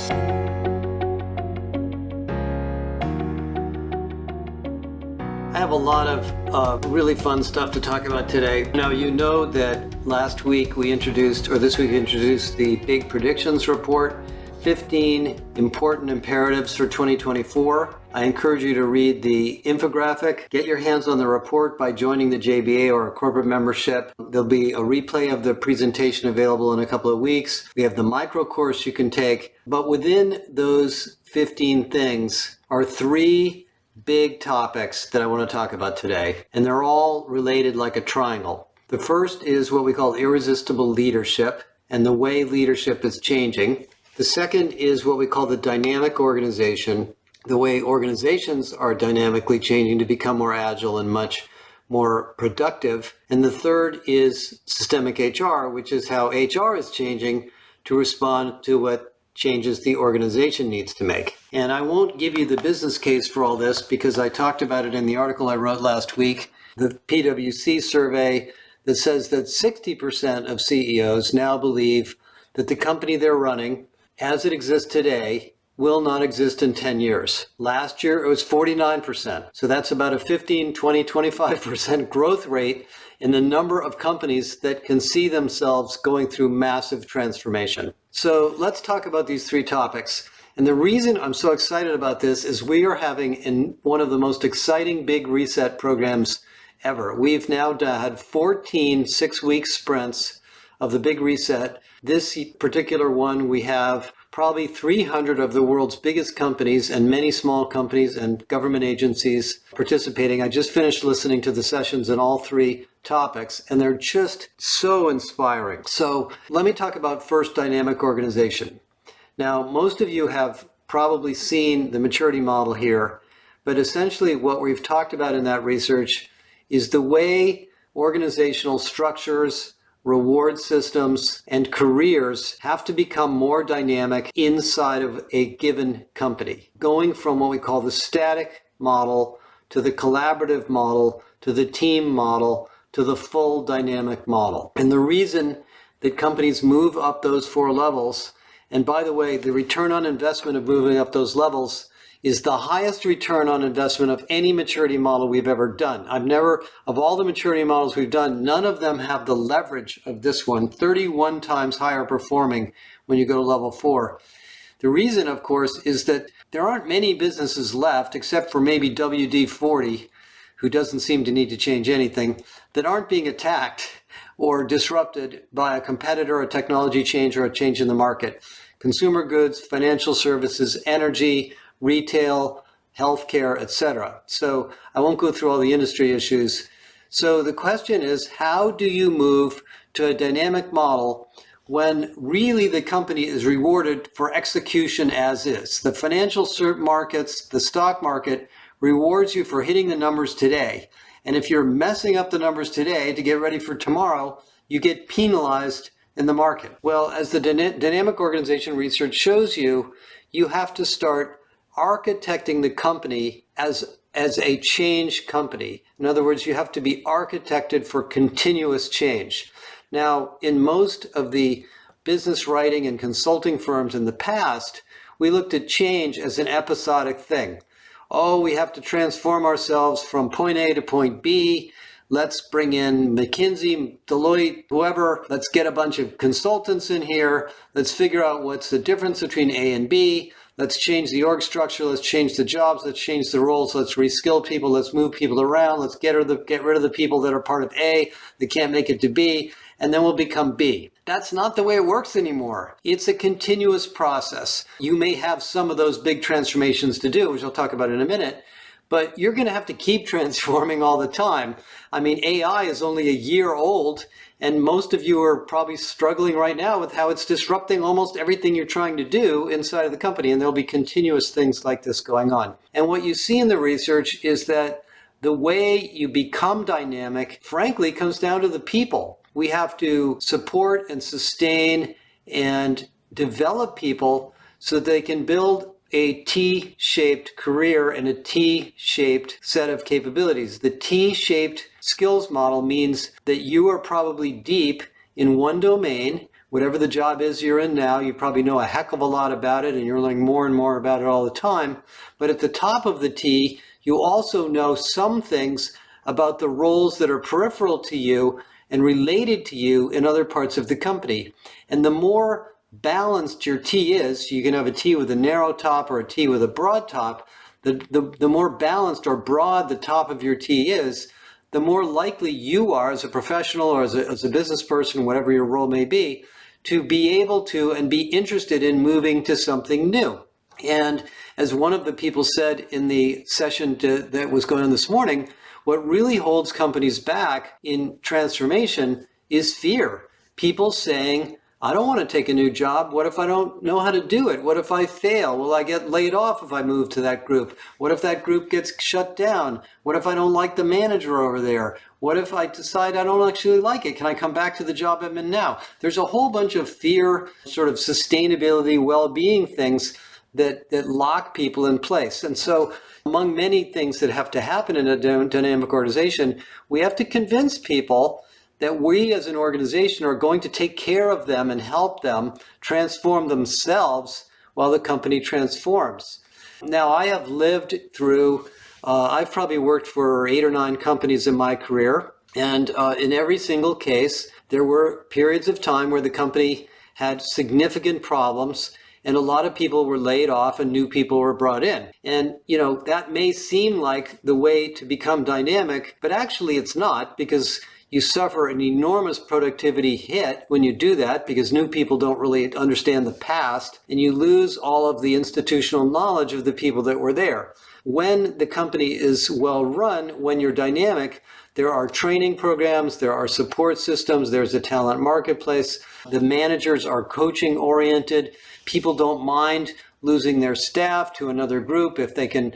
I have a lot of really fun stuff to talk about today. Now, you know that last week we introduced, or this week we introduced the Big Predictions Report, 15 important imperatives for 2024. I encourage you to read the infographic. Get your hands on the report by joining the JBA or a corporate membership. There'll be a replay of the presentation available in a couple of weeks. We have the micro course you can take. But within those 15 things are three big topics that I want to talk about today, and they're all related like a triangle. The first is what we call irresistible leadership and the way leadership is changing. The second is what we call the dynamic organization, the way organizations are dynamically changing to become more agile and much more productive. And the third is systemic HR, which is how HR is changing to respond to what changes the organization needs to make. And I won't give you the business case for all this because I talked about it in the article I wrote last week, the PwC survey that says that 60% of CEOs now believe that the company they're running, as it exists today, will not exist in 10 years. Last year, it was 49%. So that's about a 15, 20, 25% growth rate in the number of companies that can see themselves going through massive transformation. So let's talk about these three topics. And the reason I'm so excited about this is we are having in one of the most exciting big reset programs ever. We've now had 14 6-week sprints of the big reset. This particular one, we have probably 300 of the world's biggest companies and many small companies and government agencies participating. I just finished listening to the sessions in all three topics, and they're just so inspiring. So let me talk about first dynamic organization. Now, most of you have probably seen the maturity model here, but essentially what we've talked about in that research is the way organizational structures, reward systems, and careers have to become more dynamic inside of a given company, going from what we call the static model to the collaborative model to the team model to the full dynamic model. And the reason that companies move up those four levels, and by the way, the return on investment of moving up those levels is the highest return on investment of any maturity model we've ever done. Of all the maturity models we've done, none of them have the leverage of this one, 31 times higher performing when you go to level 4. The reason, of course, is that there aren't many businesses left, except for maybe WD-40, who doesn't seem to need to change anything, that aren't being attacked or disrupted by a competitor, a technology change, or a change in the market. Consumer goods, financial services, energy, retail, healthcare, etc. So I won't go through all the industry issues. So the question is, how do you move to a dynamic model when really the company is rewarded for execution as is? The financial markets, the stock market rewards you for hitting the numbers today. And if you're messing up the numbers today to get ready for tomorrow, you get penalized in the market. Well, as the dynamic organization research shows you, you have to start architecting the company as a change company. In other words, you have to be architected for continuous change. Now, in most of the business writing and consulting firms in the past, we looked at change as an episodic thing. Oh, we have to transform ourselves from point A to point B. Let's bring in McKinsey, Deloitte, whoever. Let's get a bunch of consultants in here. Let's figure out what's the difference between A and B. Let's change the org structure. Let's change the jobs. Let's change the roles. Let's reskill people. Let's move people around. Let's get rid of the people that are part of A that can't make it to B, and then we'll become B. That's not the way it works anymore. It's a continuous process. You may have some of those big transformations to do, which I'll talk about in a minute, but you're going to have to keep transforming all the time. I mean, AI is only a year old, and most of you are probably struggling right now with how it's disrupting almost everything you're trying to do inside of the company, and there'll be continuous things like this going on. And what you see in the research is that the way you become dynamic, frankly, comes down to the people. We have to support and sustain and develop people so that they can build a T-shaped career and a T-shaped set of capabilities. The T-shaped skills model means that you are probably deep in one domain whatever the job is you're in now, you probably know a heck of a lot about it and you're learning more and more about it all the time. But at the top of the T, you also know some things about the roles that are peripheral to you and related to you in other parts of the company. And the more balanced your T is, you can have a T with a narrow top or a T with a broad top, the more balanced or broad the top of your T is, the more likely you are as a professional or as a business person, whatever your role may be, to be able to and be interested in moving to something new. And as one of the people said in the session that was going on this morning, what really holds companies back in transformation is fear. People saying, I don't want to take a new job. What if I don't know how to do it? What if I fail? Will I get laid off if I move to that group? What if that group gets shut down? What if I don't like the manager over there? What if I decide I don't actually like it? Can I come back to the job I'm in now? There's a whole bunch of fear, sort of sustainability, well-being things that lock people in place. And so among many things that have to happen in a dynamic organization, we have to convince people that we as an organization are going to take care of them and help them transform themselves while the company transforms. Now, I have lived through, I've probably worked for 8 or 9 companies in my career, and in every single case, there were periods of time where the company had significant problems and a lot of people were laid off and new people were brought in. And, that may seem like the way to become dynamic, but actually it's not, because you suffer an enormous productivity hit when you do that, because new people don't really understand the past, and you lose all of the institutional knowledge of the people that were there. When the company is well run, when you're dynamic, there are training programs, there are support systems, there's a talent marketplace, the managers are coaching oriented, people don't mind losing their staff to another group if they can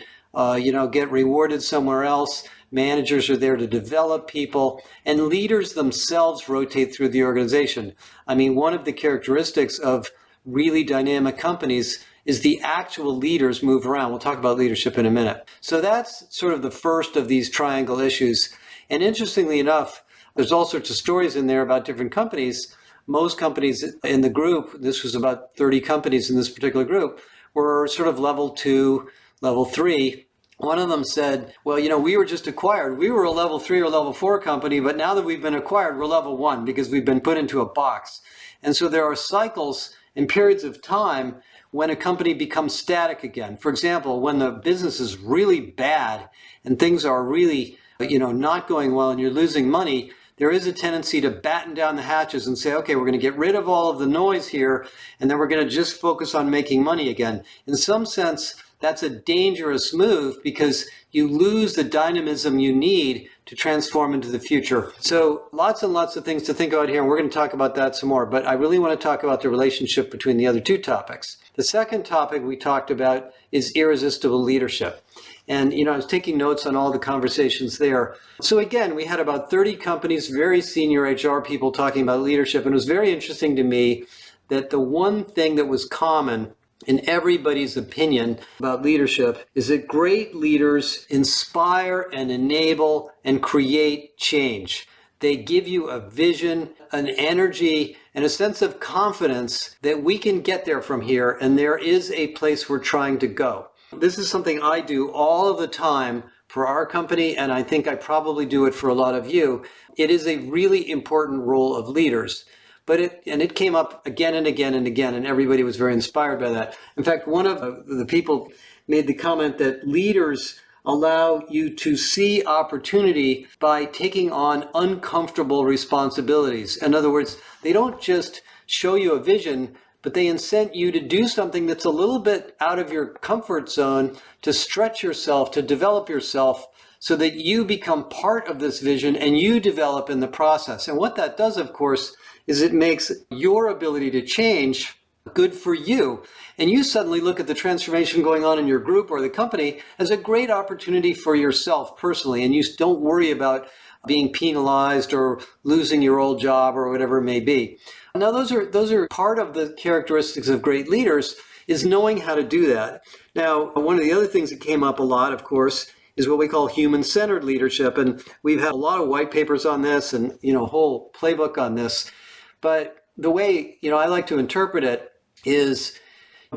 get rewarded somewhere else. Managers are there to develop people, and leaders themselves rotate through the organization. I mean, one of the characteristics of really dynamic companies is the actual leaders move around. We'll talk about leadership in a minute. So that's sort of the first of these triangle issues. And interestingly enough, there's all sorts of stories in there about different companies. Most companies in the group, this was about 30 companies in this particular group, were sort of level 2, level 3. One of them said, well, we were just acquired. We were a level 3 or level 4 company, but now that we've been acquired, we're level 1 because we've been put into a box. And so there are cycles and periods of time when a company becomes static again. For example, when the business is really bad and things are really, not going well and you're losing money, there is a tendency to batten down the hatches and say, okay, we're going to get rid of all of the noise here, and then we're going to just focus on making money again. In some sense, that's a dangerous move because you lose the dynamism you need to transform into the future. So lots and lots of things to think about here, and we're going to talk about that some more. But I really want to talk about the relationship between the other two topics. The second topic we talked about is irresistible leadership. And, I was taking notes on all the conversations there. So again, we had about 30 companies, very senior HR people talking about leadership. And it was very interesting to me that the one thing that was common in everybody's opinion about leadership is that great leaders inspire and enable and create change. They give you a vision, an energy, and a sense of confidence that we can get there from here, and there is a place we're trying to go. This is something I do all of the time for our company, and I think I probably do it for a lot of you. It is a really important role of leaders. But it came up again and again and again, and everybody was very inspired by that. In fact, one of the people made the comment that leaders allow you to see opportunity by taking on uncomfortable responsibilities. In other words, they don't just show you a vision, but they incent you to do something that's a little bit out of your comfort zone, to stretch yourself, to develop yourself, so that you become part of this vision and you develop in the process. And what that does, of course, is it makes your ability to change good for you. And you suddenly look at the transformation going on in your group or the company as a great opportunity for yourself personally. And you don't worry about being penalized or losing your old job or whatever it may be. Now, those are part of the characteristics of great leaders, is knowing how to do that. Now, one of the other things that came up a lot, of course, is what we call human-centered leadership. And we've had a lot of white papers on this and, a whole playbook on this. But the way, I like to interpret it is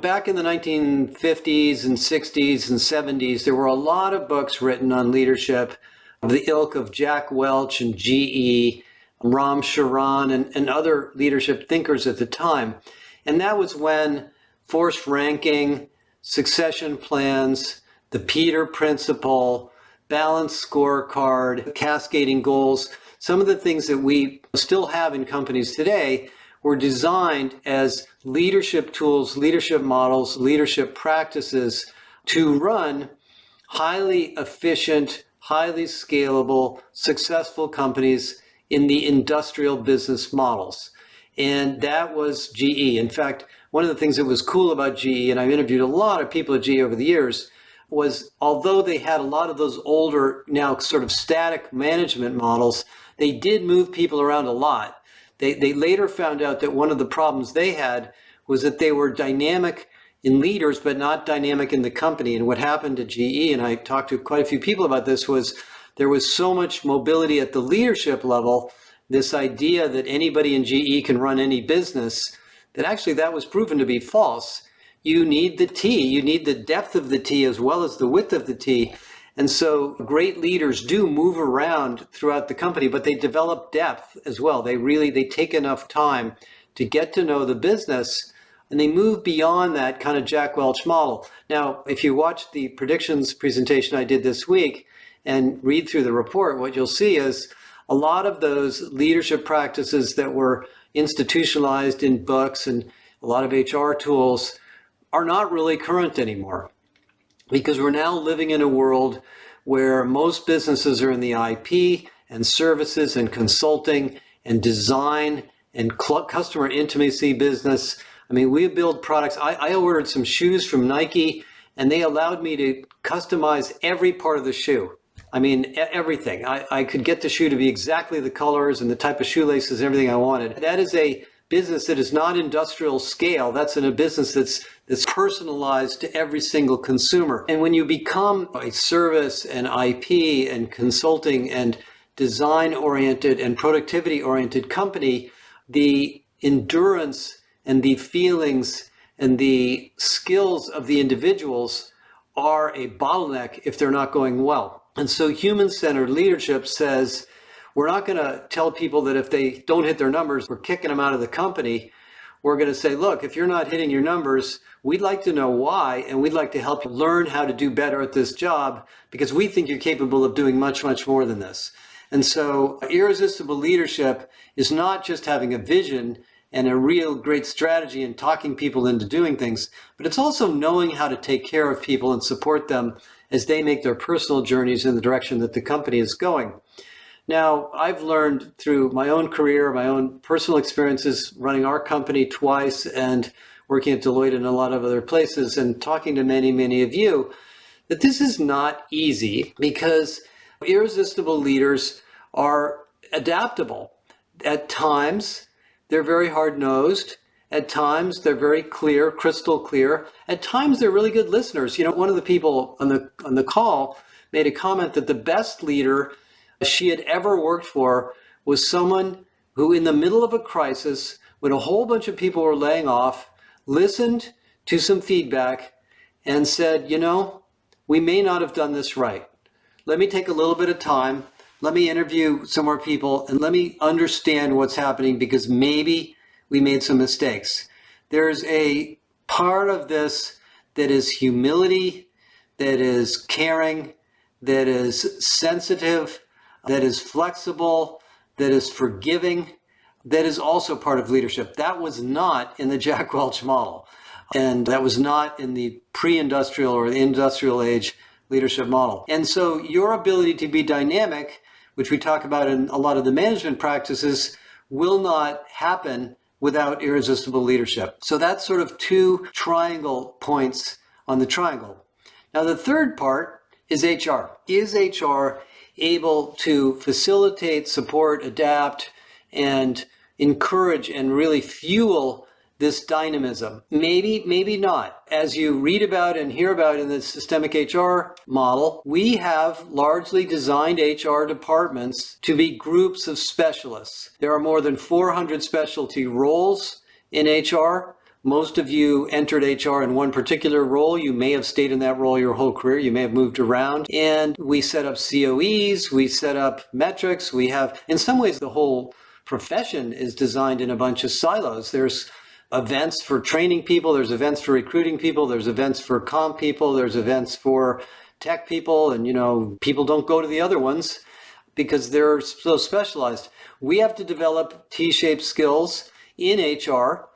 back in the 1950s and 60s and 70s, there were a lot of books written on leadership of the ilk of Jack Welch and GE, Ram Charan, and other leadership thinkers at the time. And that was when forced ranking, succession plans, the Peter Principle, balanced scorecard, cascading goals, some of the things that we still have in companies today were designed as leadership tools, leadership models, leadership practices to run highly efficient, highly scalable, successful companies in the industrial business models. And that was GE. In fact, one of the things that was cool about GE, and I've interviewed a lot of people at GE over the years, was although they had a lot of those older, now sort of static management models, they did move people around a lot. They later found out that one of the problems they had was that they were dynamic in leaders, but not dynamic in the company. And what happened to GE, and I talked to quite a few people about this, was there was so much mobility at the leadership level, this idea that anybody in GE can run any business, that actually that was proven to be false. You need the T, you need the depth of the T as well as the width of the T. And so great leaders do move around throughout the company, but they develop depth as well. They take enough time to get to know the business, and they move beyond that kind of Jack Welch model. Now, if you watch the predictions presentation I did this week and read through the report, what you'll see is a lot of those leadership practices that were institutionalized in books and a lot of HR tools are not really current anymore, because we're now living in a world where most businesses are in the IP and services and consulting and design and customer intimacy business. I mean, we build products. I ordered some shoes from Nike, and they allowed me to customize every part of the shoe. I mean, everything. I could get the shoe to be exactly the colors and the type of shoelaces and everything I wanted. That is a business that is not industrial scale. That's in a business that's personalized to every single consumer. And when you become a service and IP and consulting and design-oriented and productivity-oriented company, the endurance and the feelings and the skills of the individuals are a bottleneck if they're not going well. And so human-centered leadership says, we're not going to tell people that if they don't hit their numbers, we're kicking them out of the company. We're going to say, look, if you're not hitting your numbers, we'd like to know why, and we'd like to help you learn how to do better at this job, because we think you're capable of doing much, much more than this. And so irresistible leadership is not just having a vision and a real great strategy and talking people into doing things, but it's also knowing how to take care of people and support them as they make their personal journeys in the direction that the company is going. Now, I've learned through my own career, my own personal experiences running our company twice and working at Deloitte and a lot of other places and talking to many, many of you, that this is not easy, because irresistible leaders are adaptable. At times, they're very hard-nosed. At times, they're very clear, crystal clear. At times, they're really good listeners. One of the people on the call made a comment that the best leader she had ever worked for was someone who, in the middle of a crisis, when a whole bunch of people were laying off, listened to some feedback and said, we may not have done this right. Let me take a little bit of time. Let me interview some more people and let me understand what's happening, because maybe we made some mistakes. There's a part of this that is humility, that is caring, that is sensitive, that is flexible, that is forgiving, that is also part of leadership. That was not in the Jack Welch model. And that was not in the pre-industrial or the industrial age leadership model. And so your ability to be dynamic, which we talk about in a lot of the management practices, will not happen without irresistible leadership. So that's sort of two triangle points on the triangle. Now, the third part is HR. Is HR able to facilitate, support, adapt, and encourage and really fuel this dynamism? Maybe, maybe not. As you read about and hear about in the systemic HR model, we have largely designed HR departments to be groups of specialists. There are more than 400 specialty roles in HR. Most of you entered HR in one particular role. You may have stayed in that role your whole career. You may have moved around. And we set up COEs, we set up metrics. We have, in some ways, the whole profession is designed in a bunch of silos. There's events for training people, there's events for recruiting people, there's events for comp people, there's events for tech people, and people don't go to the other ones because they're so specialized. We have to develop T-shaped skills in HR.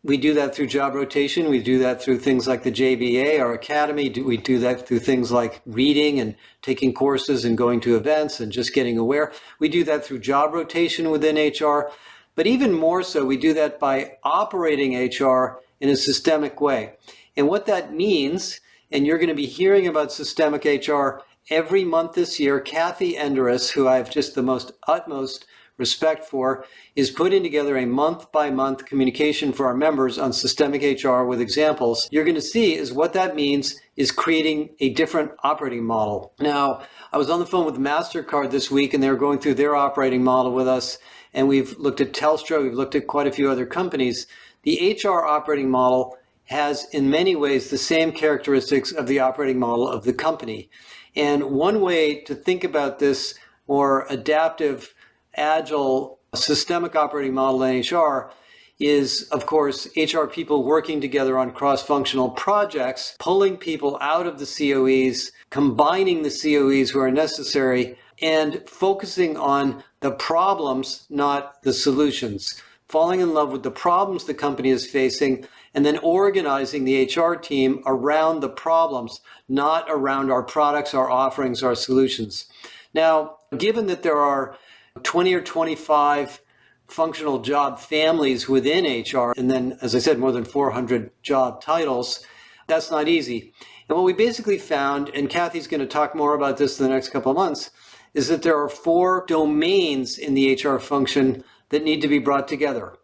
We do that through job rotation. We do that through things like the JBA, our academy. We do that through things like reading and taking courses and going to events and just getting aware. We do that through job rotation within HR. But even more so, we do that by operating HR in a systemic way. And what that means, and you're going to be hearing about systemic HR every month this year, Kathy Enderis, who I have just the utmost respect for, is putting together a month-by-month communication for our members on systemic HR with examples. You're going to see is what that means is creating a different operating model. Now, I was on the phone with MasterCard this week, and they were going through their operating model with us, and we've looked at Telstra, we've looked at quite a few other companies. The HR operating model has, in many ways, the same characteristics of the operating model of the company. And one way to think about this more adaptive, agile, systemic operating model in HR is, of course, HR people working together on cross-functional projects, pulling people out of the COEs, combining the COEs where necessary, and focusing on the problems, not the solutions. Falling in love with the problems the company is facing, and then organizing the HR team around the problems, not around our products, our offerings, our solutions. Now, given that there are 20 or 25 functional job families within HR, and then, as I said, more than 400 job titles, that's not easy. And what we basically found, and Kathy's going to talk more about this in the next couple of months, is that there are 4 domains in the HR function that need to be brought together.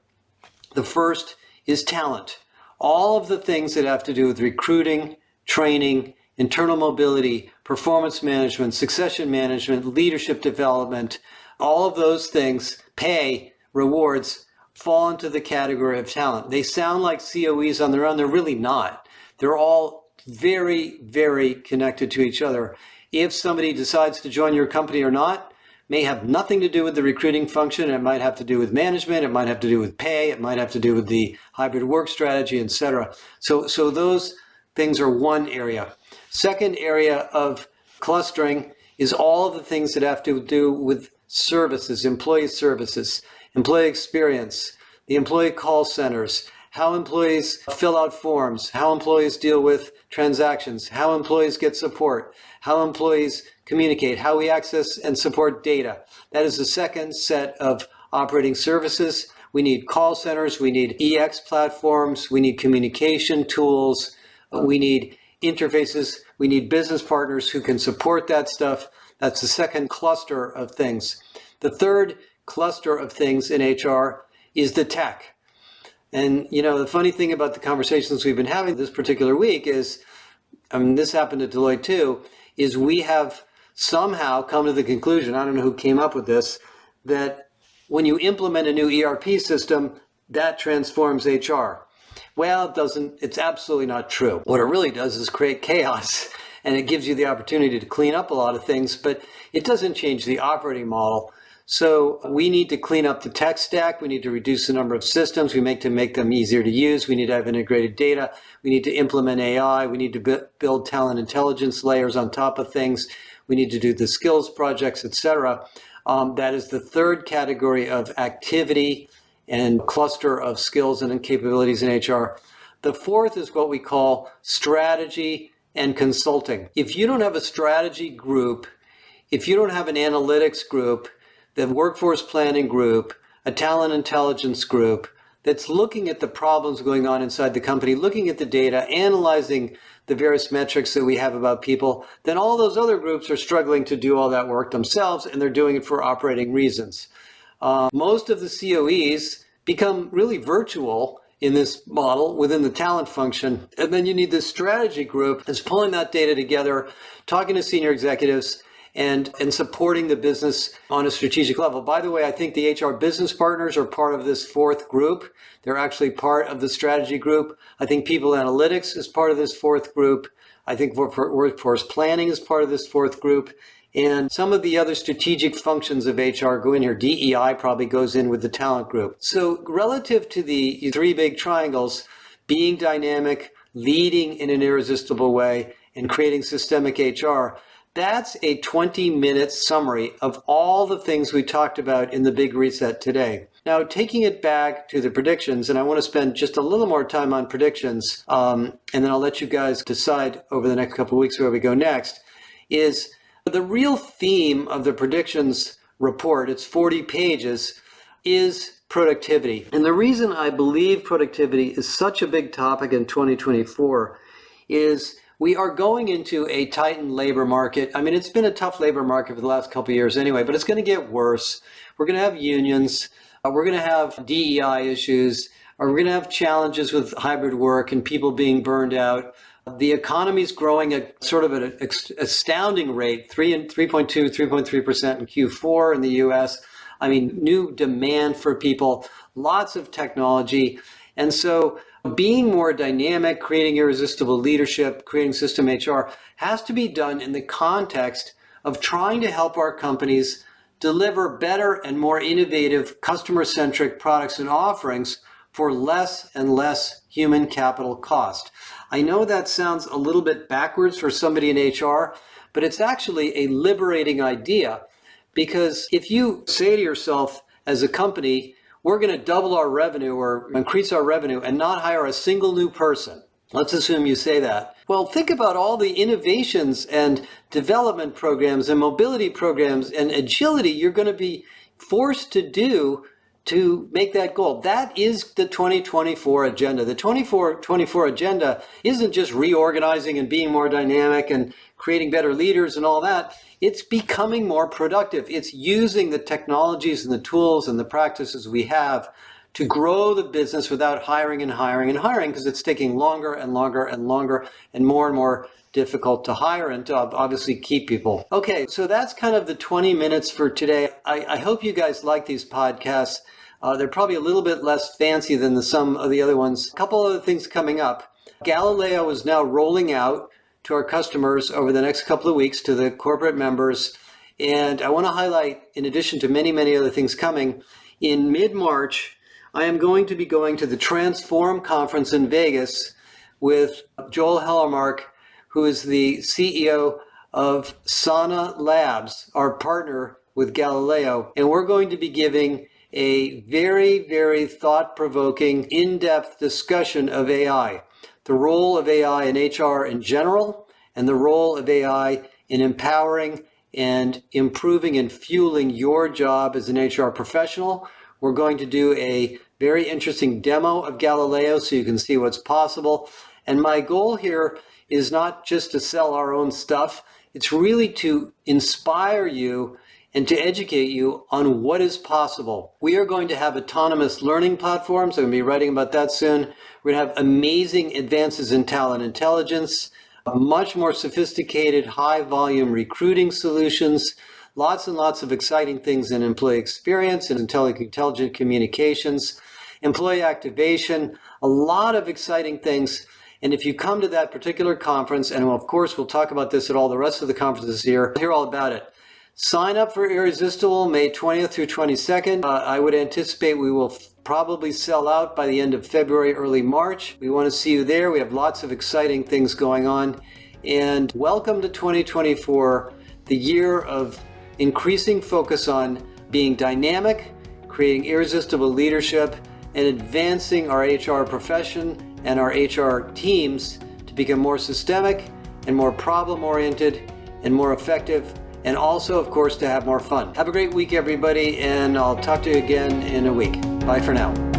The first is talent. All of the things that have to do with recruiting, training, internal mobility, performance management, succession management, leadership development, all of those things, pay, rewards, fall into the category of talent. They sound like COEs on their own. They're really not. They're all very, very connected to each other. If somebody decides to join your company or not, may have nothing to do with the recruiting function. It might have to do with management. It might have to do with pay. It might have to do with the hybrid work strategy, etc. So those things are one area. Second area of clustering is all of the things that have to do with services, employee experience, the employee call centers, how employees fill out forms, how employees deal with transactions, how employees get support, how employees communicate, how we access and support data. That is the second set of operating services. We need call centers, we need EX platforms, we need communication tools, we need interfaces, we need business partners who can support that stuff. That's the second cluster of things. The third cluster of things in HR is the tech. And the funny thing about the conversations we've been having this particular week is, this happened at Deloitte too, is we have somehow come to the conclusion, I don't know who came up with this, that when you implement a new ERP system, that transforms HR. Well, it doesn't. It's absolutely not true. What it really does is create chaos, and it gives you the opportunity to clean up a lot of things, but it doesn't change the operating model. So we need to clean up the tech stack. We need to reduce the number of systems. We make them easier to use. We need to have integrated data. We need to implement AI. We need to build talent intelligence layers on top of things. We need to do the skills projects, etc. That is the third category of activity and cluster of skills and capabilities in HR. The fourth is what we call strategy and consulting. If you don't have a strategy group, if you don't have an analytics group, the workforce planning group, a talent intelligence group that's looking at the problems going on inside the company, looking at the data, analyzing the various metrics that we have about people, then all those other groups are struggling to do all that work themselves, and they're doing it for operating reasons. Most of the COEs become really virtual in this model within the talent function. And then you need this strategy group that's pulling that data together, talking to senior executives, and supporting the business on a strategic level. By the way, I think the HR business partners are part of this fourth group. They're actually part of the strategy group. I think people analytics is part of this fourth group. I think workforce planning is part of this fourth group. And some of the other strategic functions of HR go in here. DEI probably goes in with the talent group. So relative to the three big triangles, being dynamic, leading in an irresistible way, and creating systemic HR, that's a 20-minute summary of all the things we talked about in the big reset today. Now, taking it back to the predictions, and I want to spend just a little more time on predictions, and then I'll let you guys decide over the next couple of weeks where we go next, is the real theme of the predictions report, it's 40 pages, is productivity. And the reason I believe productivity is such a big topic in 2024 is we are going into a tightened labor market. I mean, it's been a tough labor market for the last couple of years anyway, but it's going to get worse. We're going to have unions. We're going to have DEI issues. We're going to have challenges with hybrid work and people being burned out. The economy is growing at sort of an astounding rate, 3.2, 3.3% in Q4 in the US. I mean, new demand for people, lots of technology. And so being more dynamic, creating irresistible leadership, creating system HR has to be done in the context of trying to help our companies deliver better and more innovative customer-centric products and offerings for less and less human capital cost. I know that sounds a little bit backwards for somebody in HR, but it's actually a liberating idea, because if you say to yourself as a company, we're going to double our revenue or increase our revenue and not hire a single new person. Let's assume you say that. Well, think about all the innovations and development programs and mobility programs and agility you're going to be forced to do to make that goal. That is the 2024 agenda. The 2024 agenda isn't just reorganizing and being more dynamic and creating better leaders and all that. It's becoming more productive. It's using the technologies and the tools and the practices we have to grow the business without hiring and hiring and hiring, because it's taking longer and longer and longer and more difficult to hire and to obviously keep people. Okay, so that's kind of the 20 minutes for today. I hope you guys like these podcasts. They're probably a little bit less fancy than some of the other ones. A couple other things coming up. Galileo is now rolling out to our customers over the next couple of weeks, to the corporate members. And I want to highlight, in addition to many other things coming, in mid-March, I am going to be going to the Transform conference in Vegas with Joel Hellermark, who is the CEO of Sana Labs, our partner with Galileo. And we're going to be giving a very thought-provoking, in-depth discussion of AI, the role of AI in HR in general, and the role of AI in empowering and improving and fueling your job as an HR professional. We're going to do a very interesting demo of Galileo so you can see what's possible. And my goal here is not just to sell our own stuff, it's really to inspire you and to educate you on what is possible. We are going to have autonomous learning platforms. I'm going to be writing about that soon. We're going to have amazing advances in talent intelligence, much more sophisticated, high-volume recruiting solutions, lots and lots of exciting things in employee experience and intelligent communications, employee activation, a lot of exciting things. And if you come to that particular conference, and of course we'll talk about this at all the rest of the conferences here, you'll hear all about it. Sign up for Irresistible May 20th through 22nd. I would anticipate we will probably sell out by the end of February, early March. We want to see you there. We have lots of exciting things going on. And welcome to 2024, the year of increasing focus on being dynamic, creating irresistible leadership, and advancing our HR profession and our HR teams to become more systemic and more problem-oriented and more effective, and also, of course, to have more fun. Have a great week, everybody, and I'll talk to you again in a week. Bye for now.